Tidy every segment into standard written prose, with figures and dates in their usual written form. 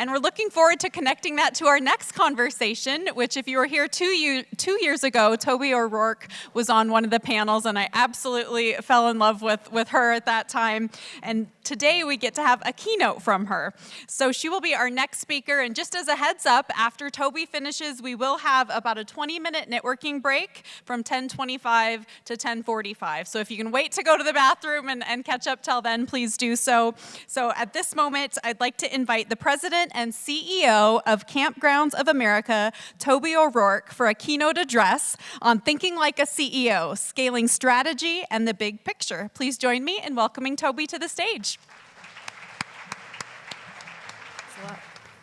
And we're looking forward to connecting that to our next conversation, which if you were here 2 years ago, Toby O'Rourke was on one of the panels, and I absolutely fell in love with her at that time. And today we get to have a keynote from her. So she will be our next speaker, and just as a heads up, after Toby finishes, we will have about a 20-minute networking break from 10:25 to 10:45. So if you can wait to go to the bathroom and catch up till then, please do so. So at this moment, I'd like to invite the President and CEO of Kampgrounds of America, Toby O'Rourke, for a keynote address on thinking like a CEO, scaling strategy and the big picture. Please join me in welcoming Toby to the stage.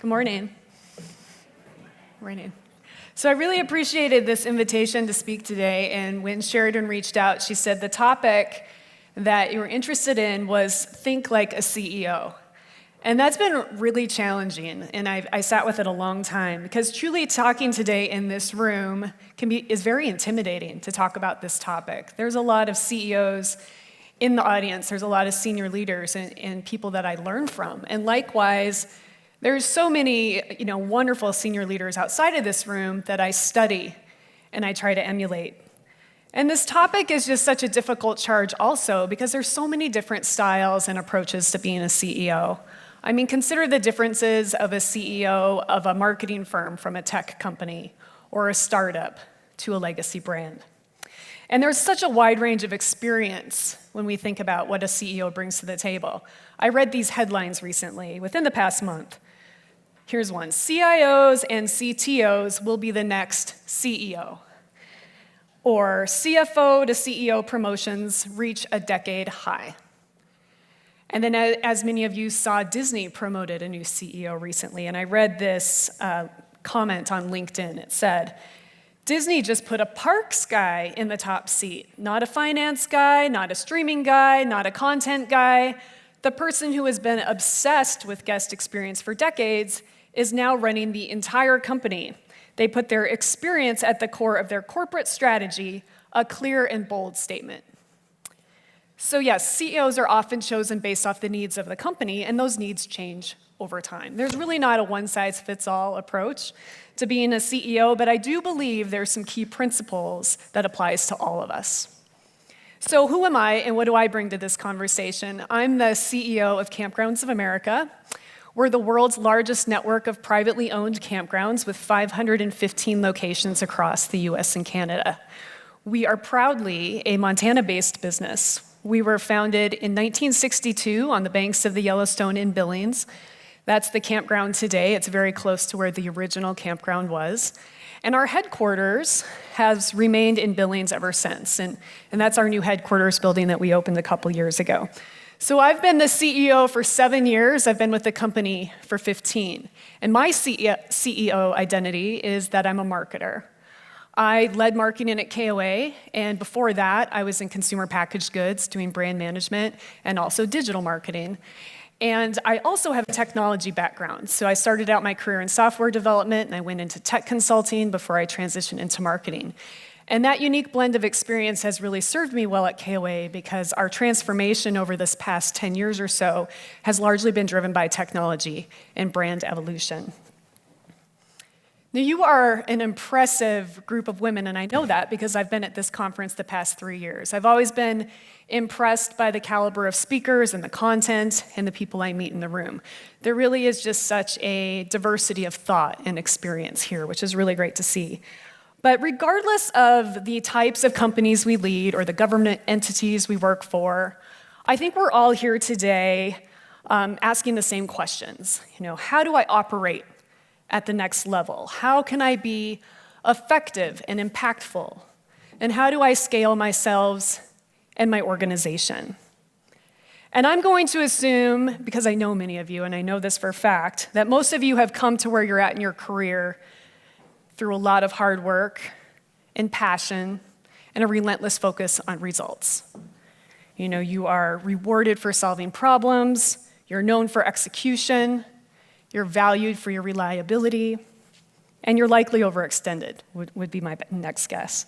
Good morning. Morning. So I really appreciated this invitation to speak today, and when Sheridan reached out, she said the topic that you were interested in was think like a CEO. And that's been really challenging, and I sat with it a long time, because truly talking today in this room is very intimidating to talk about this topic. There's a lot of CEOs in the audience, there's a lot of senior leaders and people that I learn from, and likewise, there's so many wonderful senior leaders outside of this room that I study and I try to emulate. And this topic is just such a difficult charge also because there's so many different styles and approaches to being a CEO. I mean, consider the differences of a CEO of a marketing firm from a tech company or a startup to a legacy brand. And there's such a wide range of experience when we think about what a CEO brings to the table. I read these headlines recently, within the past month. Here's one: CIOs and CTOs will be the next CEO. Or CFO to CEO promotions reach a decade high. And then, as many of you saw, Disney promoted a new CEO recently, and I read this comment on LinkedIn. It said, Disney just put a parks guy in the top seat, not a finance guy, not a streaming guy, not a content guy. The person who has been obsessed with guest experience for decades is now running the entire company. They put their experience at the core of their corporate strategy, a clear and bold statement. So yes, CEOs are often chosen based off the needs of the company, and those needs change over time. There's really not a one-size-fits-all approach to being a CEO, but I do believe there's some key principles that applies to all of us. So who am I, and what do I bring to this conversation? I'm the CEO of Kampgrounds of America. We're the world's largest network of privately owned campgrounds with 515 locations across the US and Canada. We are proudly a Montana-based business. We were founded in 1962 on the banks of the Yellowstone in Billings. That's the campground today. It's very close to where the original campground was. And our headquarters has remained in Billings ever since. And that's our new headquarters building that we opened a couple years ago. So I've been the CEO for 7 years. I've been with the company for 15. And my CEO identity is that I'm a marketer. I led marketing at KOA, and before that, I was in consumer packaged goods doing brand management and also digital marketing. And I also have a technology background. So I started out my career in software development, and I went into tech consulting before I transitioned into marketing. And that unique blend of experience has really served me well at KOA because our transformation over this past 10 years or so has largely been driven by technology and brand evolution. Now, you are an impressive group of women, and I know that because I've been at this conference the past 3 years. I've always been impressed by the caliber of speakers and the content and the people I meet in the room. There really is just such a diversity of thought and experience here, which is really great to see. But regardless of the types of companies we lead or the government entities we work for, I think we're all here today asking the same questions. How do I operate at the next level? How can I be effective and impactful? And how do I scale myself and my organization? And I'm going to assume, because I know many of you, and I know this for a fact, that most of you have come to where you're at in your career through a lot of hard work and passion and a relentless focus on results. You are rewarded for solving problems, you're known for execution, you're valued for your reliability, and you're likely overextended, would be my next guess.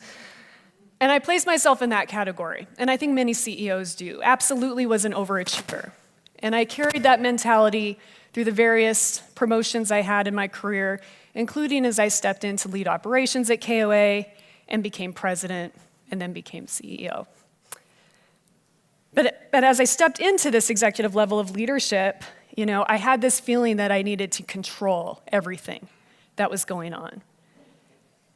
And I place myself in that category, and I think many CEOs do. Absolutely was an overachiever. And I carried that mentality through the various promotions I had in my career, including as I stepped in to lead operations at KOA and became president and then became CEO. But as I stepped into this executive level of leadership, I had this feeling that I needed to control everything that was going on.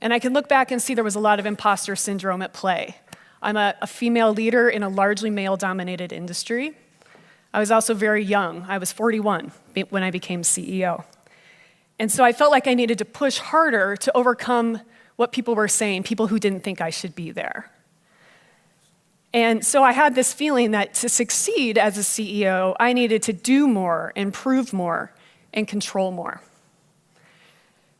And I can look back and see there was a lot of imposter syndrome at play. I'm a female leader in a largely male-dominated industry. I was also very young. I was 41 when I became CEO. And so I felt like I needed to push harder to overcome what people were saying, people who didn't think I should be there. And so I had this feeling that to succeed as a CEO, I needed to do more and prove more and control more.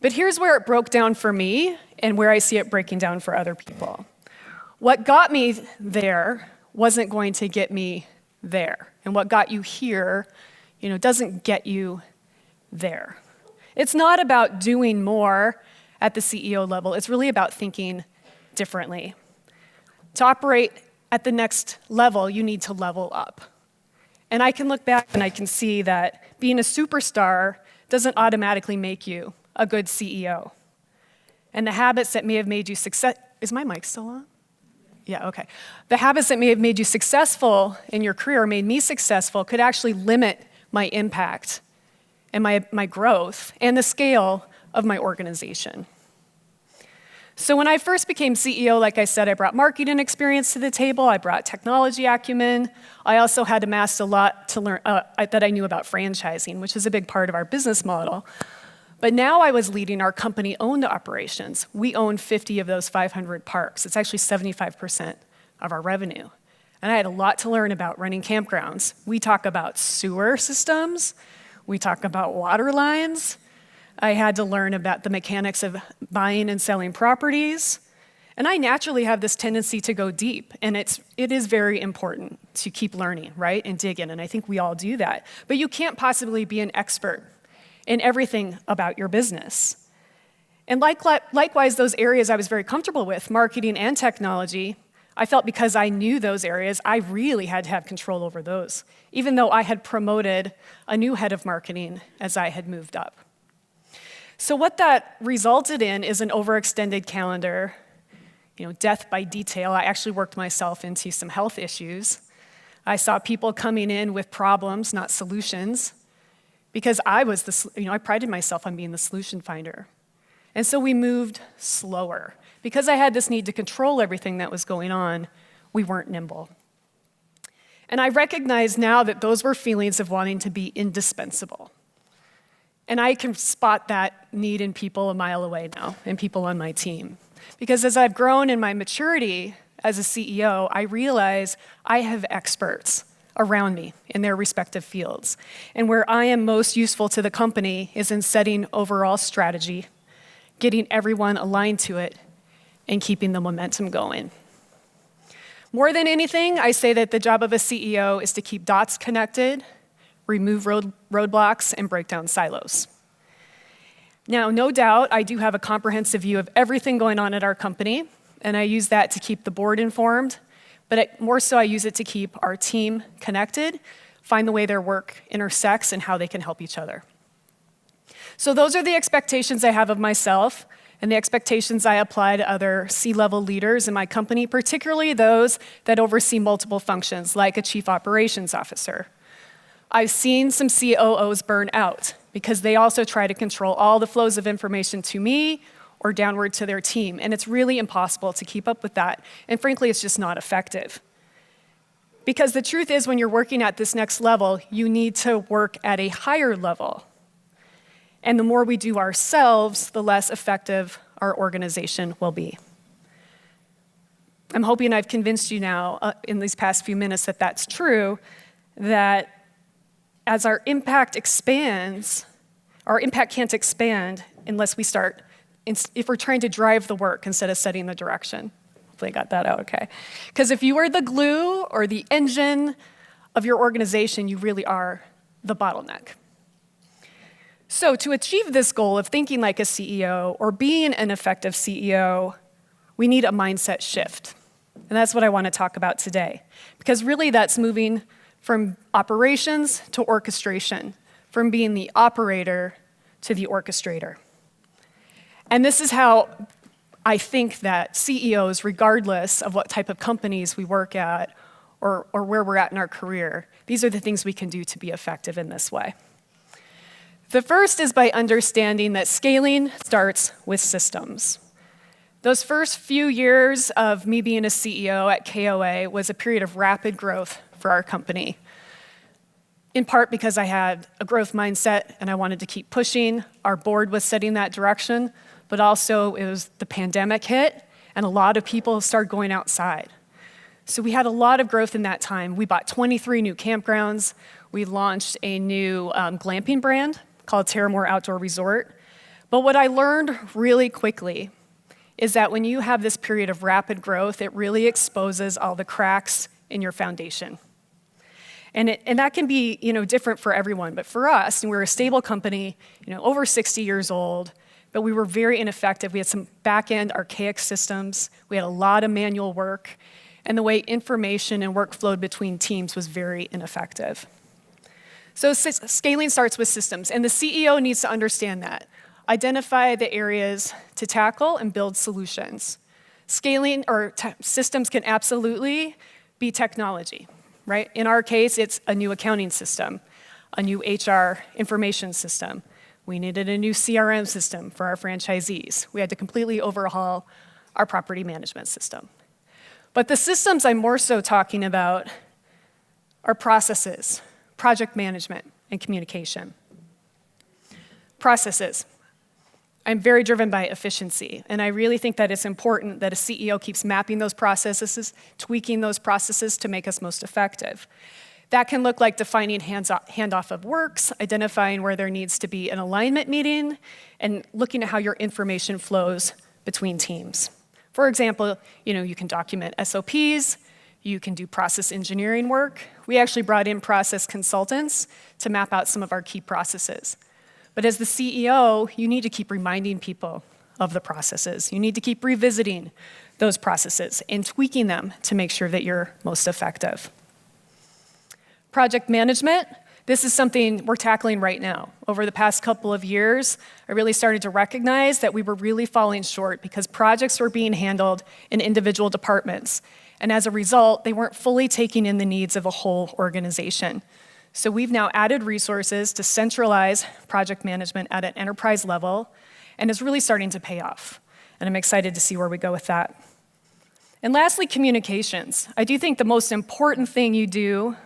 But here's where it broke down for me and where I see it breaking down for other people. What got me there wasn't going to get me there. And what got you here, doesn't get you there. It's not about doing more at the CEO level. It's really about thinking differently. To operate at the next level, you need to level up. And I can look back and I can see that being a superstar doesn't automatically make you a good CEO. And the habits that may have made you is my mic still on? Yeah, okay. The habits that may have made you successful in your career, or made me successful, could actually limit my impact and my growth and the scale of my organization. So when I first became CEO, like I said, I brought marketing experience to the table. I brought technology acumen. I also had amassed a lot to learn that I knew about franchising, which is a big part of our business model. But now I was leading our company-owned operations. We own 50 of those 500 parks. It's actually 75% of our revenue. And I had a lot to learn about running campgrounds. We talk about sewer systems. We talk about water lines. I had to learn about the mechanics of buying and selling properties. And I naturally have this tendency to go deep. And it is very important to keep learning, right? And dig in. And I think we all do that. But you can't possibly be an expert in everything about your business. And likewise, those areas I was very comfortable with, marketing and technology, I felt because I knew those areas, I really had to have control over those, even though I had promoted a new head of marketing as I had moved up. So what that resulted in is an overextended calendar, death by detail. I actually worked myself into some health issues. I saw people coming in with problems, not solutions, because I prided myself on being the solution finder. And so we moved slower. Because I had this need to control everything that was going on, we weren't nimble. And I recognize now that those were feelings of wanting to be indispensable. And I can spot that need in people a mile away now, and people on my team. Because as I've grown in my maturity as a CEO, I realize I have experts around me in their respective fields. And where I am most useful to the company is in setting overall strategy, getting everyone aligned to it, and keeping the momentum going. More than anything, I say that the job of a CEO is to keep dots connected, remove roadblocks, and break down silos. Now, no doubt, I do have a comprehensive view of everything going on at our company, and I use that to keep the board informed, but more so I use it to keep our team connected, find the way their work intersects, and how they can help each other. So those are the expectations I have of myself, and the expectations I apply to other C-level leaders in my company, particularly those that oversee multiple functions, like a chief operations officer. I've seen some COOs burn out because they also try to control all the flows of information to me or downward to their team, and it's really impossible to keep up with that, and frankly, it's just not effective. Because the truth is, when you're working at this next level, you need to work at a higher level. And the more we do ourselves, the less effective our organization will be. I'm hoping I've convinced you now, in these past few minutes, that that's true, that as our impact expands, our impact can't expand unless we start, if we're trying to drive the work instead of setting the direction. Hopefully I got that out okay. Because if you are the glue or the engine of your organization, you really are the bottleneck. So to achieve this goal of thinking like a CEO or being an effective CEO, we need a mindset shift. And that's what I want to talk about today. Because really that's moving from operations to orchestration, from being the operator to the orchestrator. And this is how I think that CEOs, regardless of what type of companies we work at or where we're at in our career, these are the things we can do to be effective in this way. The first is by understanding that scaling starts with systems. Those first few years of me being a CEO at KOA was a period of rapid growth for our company, in part because I had a growth mindset and I wanted to keep pushing. Our board was setting that direction, but also it was the pandemic hit and a lot of people started going outside. So we had a lot of growth in that time. We bought 23 new campgrounds. We launched a new glamping brand called Terramore Outdoor Resort. But what I learned really quickly is that when you have this period of rapid growth, it really exposes all the cracks in your foundation. And that can be, different for everyone, but for us, and we're a stable company, over 60 years old, but we were very ineffective. We had some back-end archaic systems. We had a lot of manual work, and the way information and work flowed between teams was very ineffective. So scaling starts with systems, and the CEO needs to understand that. Identify the areas to tackle and build solutions. Scaling or systems can absolutely be technology, right? In our case, it's a new accounting system, a new HR information system. We needed a new CRM system for our franchisees. We had to completely overhaul our property management system. But the systems I'm more so talking about are processes, project management, and communication. Processes. I'm very driven by efficiency, and I really think that it's important that a CEO keeps mapping those processes, tweaking those processes to make us most effective. That can look like defining handoff of works, identifying where there needs to be an alignment meeting, and looking at how your information flows between teams. For example, you can document SOPs, you can do process engineering work. We actually brought in process consultants to map out some of our key processes. But as the CEO, you need to keep reminding people of the processes. You need to keep revisiting those processes and tweaking them to make sure that you're most effective. Project management, this is something we're tackling right now. Over the past couple of years, I really started to recognize that we were really falling short because projects were being handled in individual departments. And as a result, they weren't fully taking in the needs of a whole organization. So we've now added resources to centralize project management at an enterprise level, and it's really starting to pay off. And I'm excited to see where we go with that. And lastly, communications. I do think the most important thing you do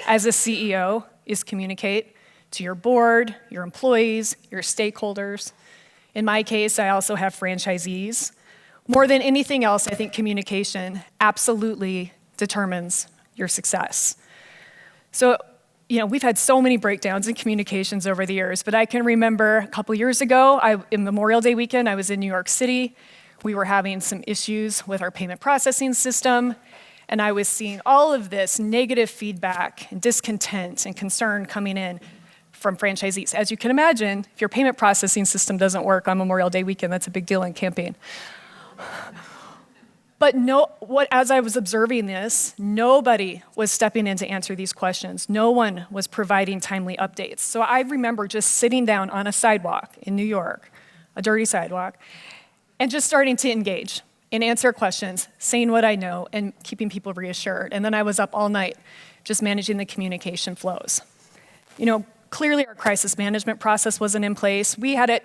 as a CEO is communicate to your board, your employees, your stakeholders. In my case, I also have franchisees. More than anything else, I think communication absolutely determines your success. So, we've had so many breakdowns in communications over the years, but I can remember a couple years ago, in Memorial Day weekend, I was in New York City. We were having some issues with our payment processing system, and I was seeing all of this negative feedback and discontent and concern coming in from franchisees. As you can imagine, if your payment processing system doesn't work on Memorial Day weekend, that's a big deal in camping. But as I was observing this, nobody was stepping in to answer these questions. No one was providing timely updates. So I remember just sitting down on a sidewalk in New York, a dirty sidewalk, and just starting to engage and answer questions, saying what I know, and keeping people reassured. And then I was up all night just managing the communication flows. Clearly our crisis management process wasn't in place. We had it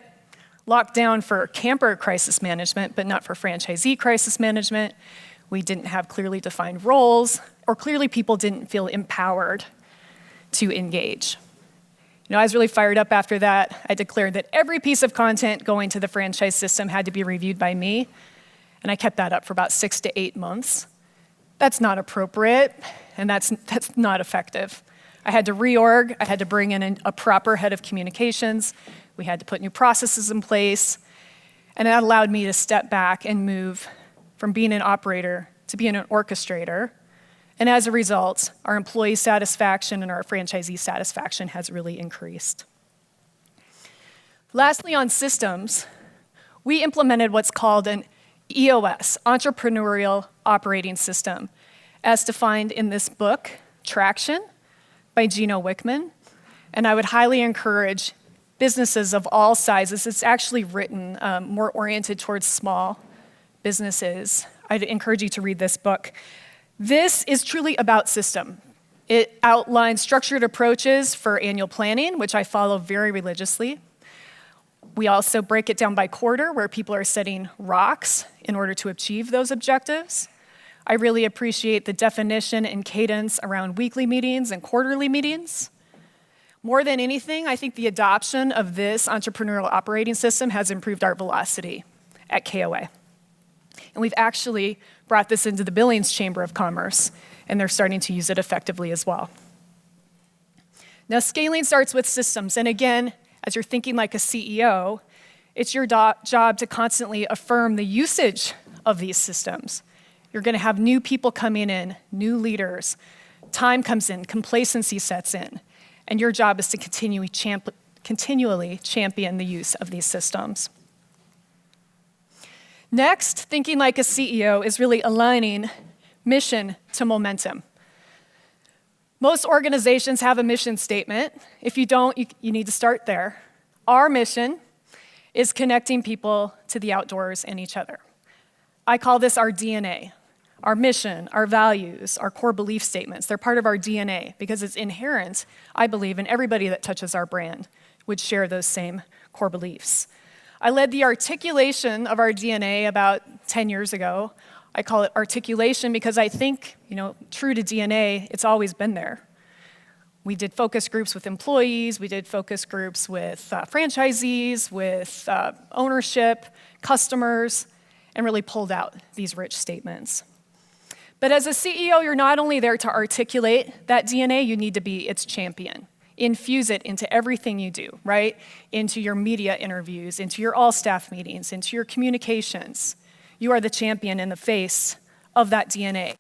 locked down for camper crisis management, but not for franchisee crisis management. We didn't have clearly defined roles, or clearly people didn't feel empowered to engage. I was really fired up after that. I declared that every piece of content going to the franchise system had to be reviewed by me, and I kept that up for about 6 to 8 months. That's not appropriate, and that's not effective. I had to reorg, I had to bring in a proper head of communications, we had to put new processes in place, and that allowed me to step back and move from being an operator to being an orchestrator. And as a result, our employee satisfaction and our franchisee satisfaction has really increased. Lastly, on systems, we implemented what's called an EOS, Entrepreneurial Operating System, as defined in this book, Traction, by Gino Wickman. And I would highly encourage businesses of all sizes. It's actually written more oriented towards small businesses. I'd encourage you to read this book. This is truly about system. It outlines structured approaches for annual planning, which I follow very religiously. We also break it down by quarter, where people are setting rocks in order to achieve those objectives. I really appreciate the definition and cadence around weekly meetings and quarterly meetings. More than anything, I think the adoption of this entrepreneurial operating system has improved our velocity at KOA. And we've actually brought this into the Billings Chamber of Commerce, and they're starting to use it effectively as well. Now, scaling starts with systems, and again, as you're thinking like a CEO, it's your job to constantly affirm the usage of these systems. You're going to have new people coming in, new leaders. Time comes in, complacency sets in, and your job is to continually champion the use of these systems. Next, thinking like a CEO is really aligning mission to momentum. Most organizations have a mission statement. If you don't, you need to start there. Our mission is connecting people to the outdoors and each other. I call this our DNA. Our mission, our values, our core belief statements, they're part of our DNA because it's inherent, I believe, in everybody that touches our brand would share those same core beliefs. I led the articulation of our DNA about 10 years ago. I call it articulation because I think, true to DNA, it's always been there. We did focus groups with employees, we did focus groups with franchisees, with ownership, customers, and really pulled out these rich statements. But as a CEO, you're not only there to articulate that DNA, you need to be its champion. Infuse it into everything you do, right? Into your media interviews, into your all-staff meetings, into your communications. You are the champion in the face of that DNA.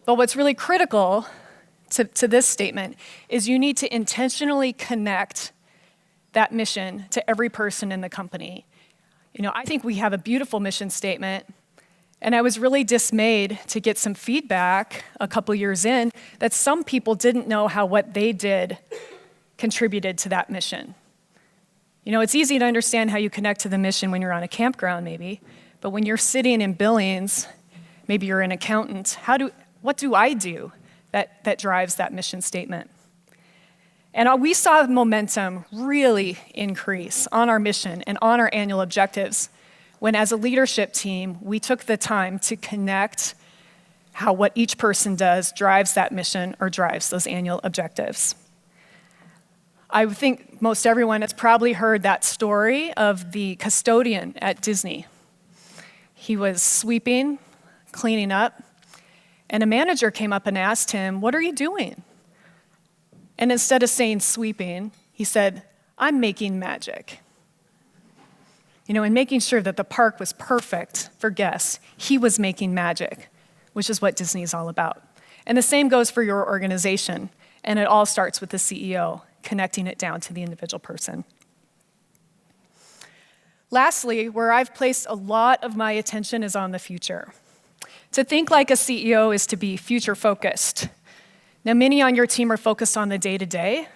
But what's really critical to this statement is you need to intentionally connect that mission to every person in the company. I think we have a beautiful mission statement, and I was really dismayed to get some feedback a couple years in that some people didn't know how what they did contributed to that mission. It's easy to understand how you connect to the mission when you're on a campground maybe, but when you're sitting in Billings, maybe you're an accountant, what do I do that drives that mission statement? And we saw momentum really increase on our mission and on our annual objectives when, as a leadership team, we took the time to connect how what each person does drives that mission or drives those annual objectives. I think most everyone has probably heard that story of the custodian at Disney. He was sweeping, cleaning up, and a manager came up and asked him, "What are you doing?" And instead of saying sweeping, he said, "I'm making magic." In making sure that the park was perfect for guests, he was making magic, which is what Disney is all about. And the same goes for your organization, and it all starts with the CEO, connecting it down to the individual person. Lastly, where I've placed a lot of my attention is on the future. To think like a CEO is to be future-focused. Now, many on your team are focused on the day-to-day,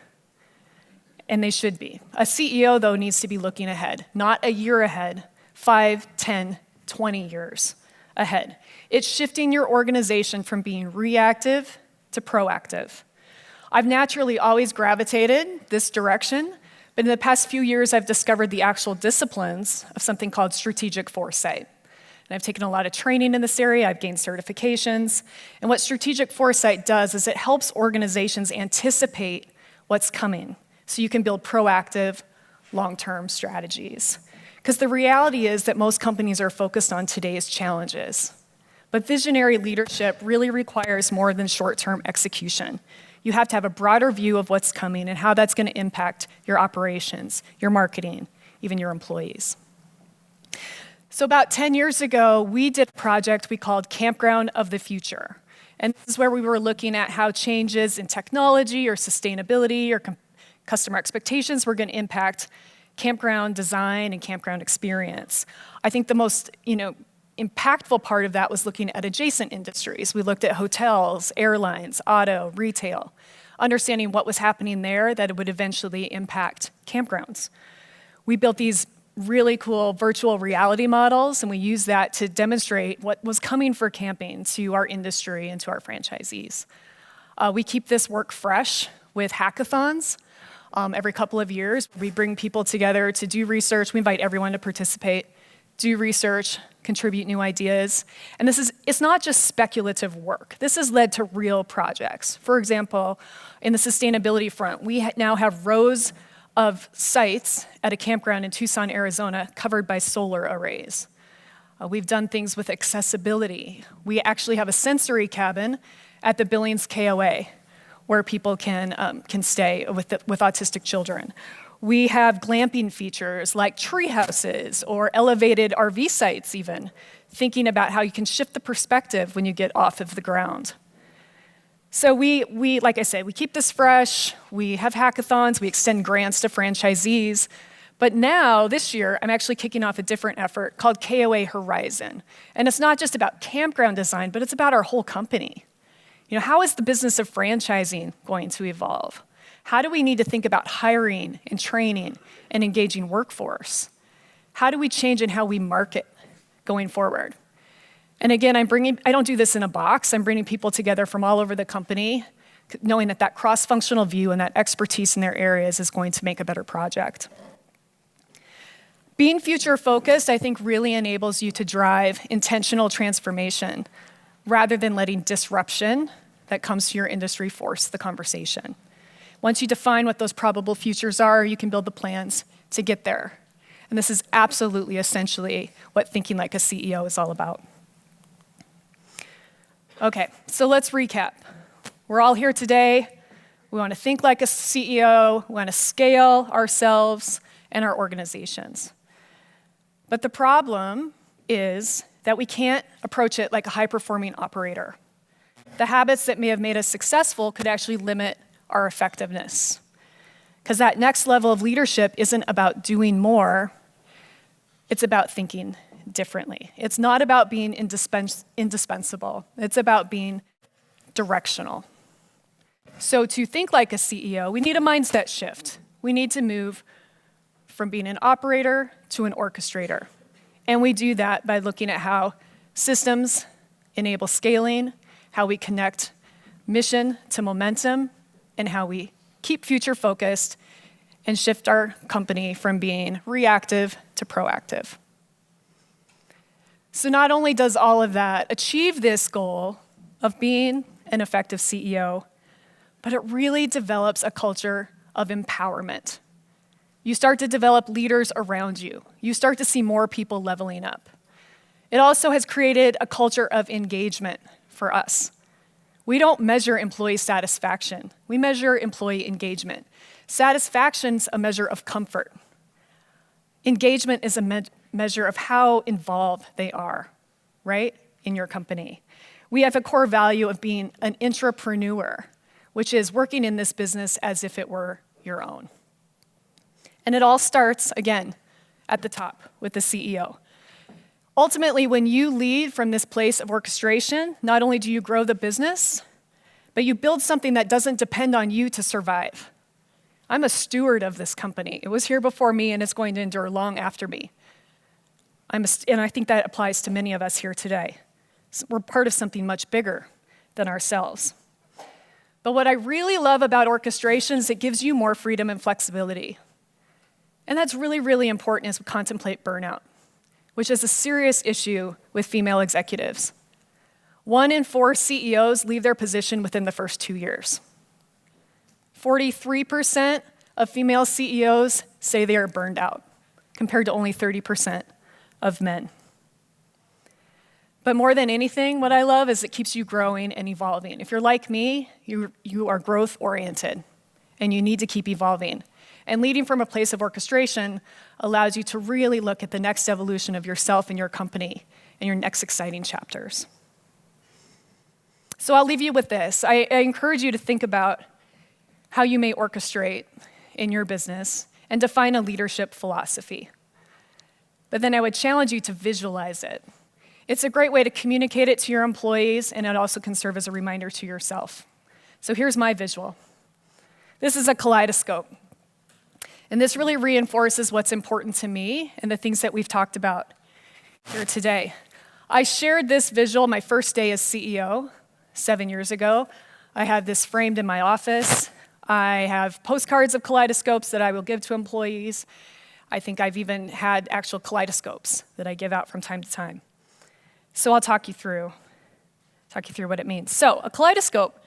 and they should be. A CEO, though, needs to be looking ahead, not a year ahead, 5, 10, 20 years ahead. It's shifting your organization from being reactive to proactive. I've naturally always gravitated this direction, but in the past few years, I've discovered the actual disciplines of something called strategic foresight. And I've taken a lot of training in this area, I've gained certifications, and what strategic foresight does is it helps organizations anticipate what's coming so you can build proactive, long-term strategies. Because the reality is that most companies are focused on today's challenges, but visionary leadership really requires more than short-term execution. You have to have a broader view of what's coming and how that's going to impact your operations, your marketing, even your employees. So about 10 years ago, we did a project we called Campground of the Future. And this is where we were looking at how changes in technology or sustainability or customer expectations were going to impact campground design and campground experience. I think the most impactful part of that was looking at adjacent industries. We looked at hotels, airlines, auto, retail, understanding what was happening there that it would eventually impact campgrounds. We built these really cool virtual reality models, and we used that to demonstrate what was coming for camping to our industry and to our franchisees. We keep this work fresh with hackathons. Every couple of years, we bring people together to do research. We invite everyone to participate, do research, contribute new ideas. And it's not just speculative work. This has led to real projects. For example, in the sustainability front, we now have rows of sites at a campground in Tucson, Arizona, covered by solar arrays. We've done things with accessibility. We actually have a sensory cabin at the Billings KOA where people can stay with autistic children. We have glamping features like tree houses or elevated RV sites even, thinking about how you can shift the perspective when you get off of the ground. So we like I said, we keep this fresh, we have hackathons, we extend grants to franchisees, but now, this year, I'm actually kicking off a different effort called KOA Horizon. And it's not just about campground design, but it's about our whole company. You know, how is the business of franchising going to evolve? How do we need to think about hiring and training and engaging workforce? How do we change in how we market going forward? And again, I don't do this in a box. I'm bringing people together from all over the company, knowing that cross-functional view and that expertise in their areas is going to make a better project. Being future-focused, I think, really enables you to drive intentional transformation rather than letting disruption that comes to your industry force the conversation. Once you define what those probable futures are, you can build the plans to get there. And this is absolutely essentially what thinking like a CEO is all about. Okay, so let's recap. We're all here today. We want to think like a CEO. We want to scale ourselves and our organizations. But the problem is that we can't approach it like a high-performing operator. The habits that may have made us successful could actually limit our effectiveness. Because that next level of leadership isn't about doing more, it's about thinking differently. It's not about being indispensable. It's about being directional. So to think like a CEO, we need a mindset shift. We need to move from being an operator to an orchestrator. And we do that by looking at how systems enable scaling, how we connect mission to momentum, and how we keep future focused and shift our company from being reactive to proactive. So not only does all of that achieve this goal of being an effective CEO, but it really develops a culture of empowerment. You start to develop leaders around you. You start to see more people leveling up. It also has created a culture of engagement for us. We don't measure employee satisfaction. We measure employee engagement. Satisfaction's a measure of comfort. Engagement is a measure of how involved they are, right, in your company. We have a core value of being an intrapreneur, which is working in this business as if it were your own. And it all starts, again, at the top with the CEO. Ultimately, when you lead from this place of orchestration, not only do you grow the business, but you build something that doesn't depend on you to survive. I'm a steward of this company. It was here before me, and it's going to endure long after me. And I think that applies to many of us here today. So we're part of something much bigger than ourselves. But what I really love about orchestration is it gives you more freedom and flexibility. And that's really, really important as we contemplate burnout, which is a serious issue with female executives. 1 in 4 CEOs leave their position within the first 2 years. 43% of female CEOs say they are burned out, compared to only 30% of men. But more than anything, what I love is it keeps you growing and evolving. If you're like me, you are growth-oriented, and you need to keep evolving. And leading from a place of orchestration allows you to really look at the next evolution of yourself and your company and your next exciting chapters. So I'll leave you with this. I encourage you to think about how you may orchestrate in your business and define a leadership philosophy. But then I would challenge you to visualize it. It's a great way to communicate it to your employees, and it also can serve as a reminder to yourself. So here's my visual. This is a kaleidoscope. And this really reinforces what's important to me and the things that we've talked about here today. I shared this visual my first day as CEO 7 years ago. I had this framed in my office. I have postcards of kaleidoscopes that I will give to employees. I think I've even had actual kaleidoscopes that I give out from time to time. So I'll talk you through what it means. So a kaleidoscope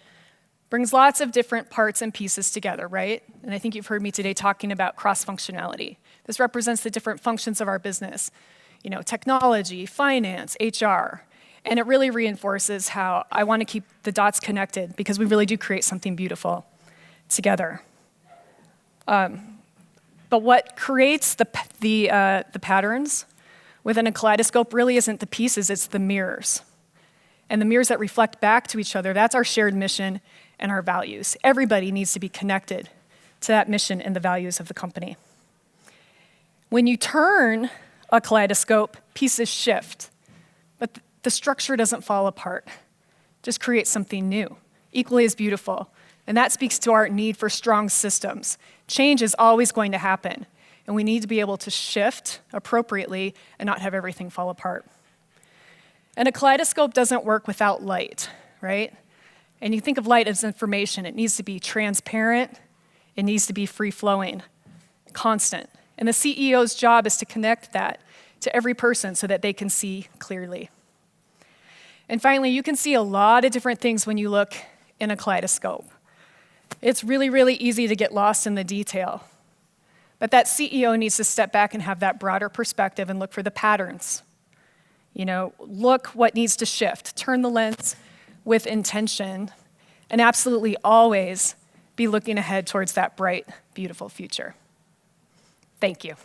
brings lots of different parts and pieces together, right? And I think you've heard me today talking about cross-functionality. This represents the different functions of our business, technology, finance, HR. And it really reinforces how I want to keep the dots connected because we really do create something beautiful together. But what creates the patterns within a kaleidoscope really isn't the pieces, it's the mirrors. And the mirrors that reflect back to each other, that's our shared mission and our values. Everybody needs to be connected to that mission and the values of the company. When you turn a kaleidoscope, pieces shift, but the structure doesn't fall apart. Just create something new, equally as beautiful. And that speaks to our need for strong systems. Change is always going to happen, and we need to be able to shift appropriately and not have everything fall apart. And a kaleidoscope doesn't work without light, right? And you think of light as information. It needs to be transparent. It needs to be free-flowing, constant. And the CEO's job is to connect that to every person so that they can see clearly. And finally, you can see a lot of different things when you look in a kaleidoscope. It's really, really easy to get lost in the detail. But that CEO needs to step back and have that broader perspective and look for the patterns. Look what needs to shift. Turn the lens with intention, and absolutely always be looking ahead towards that bright, beautiful future. Thank you.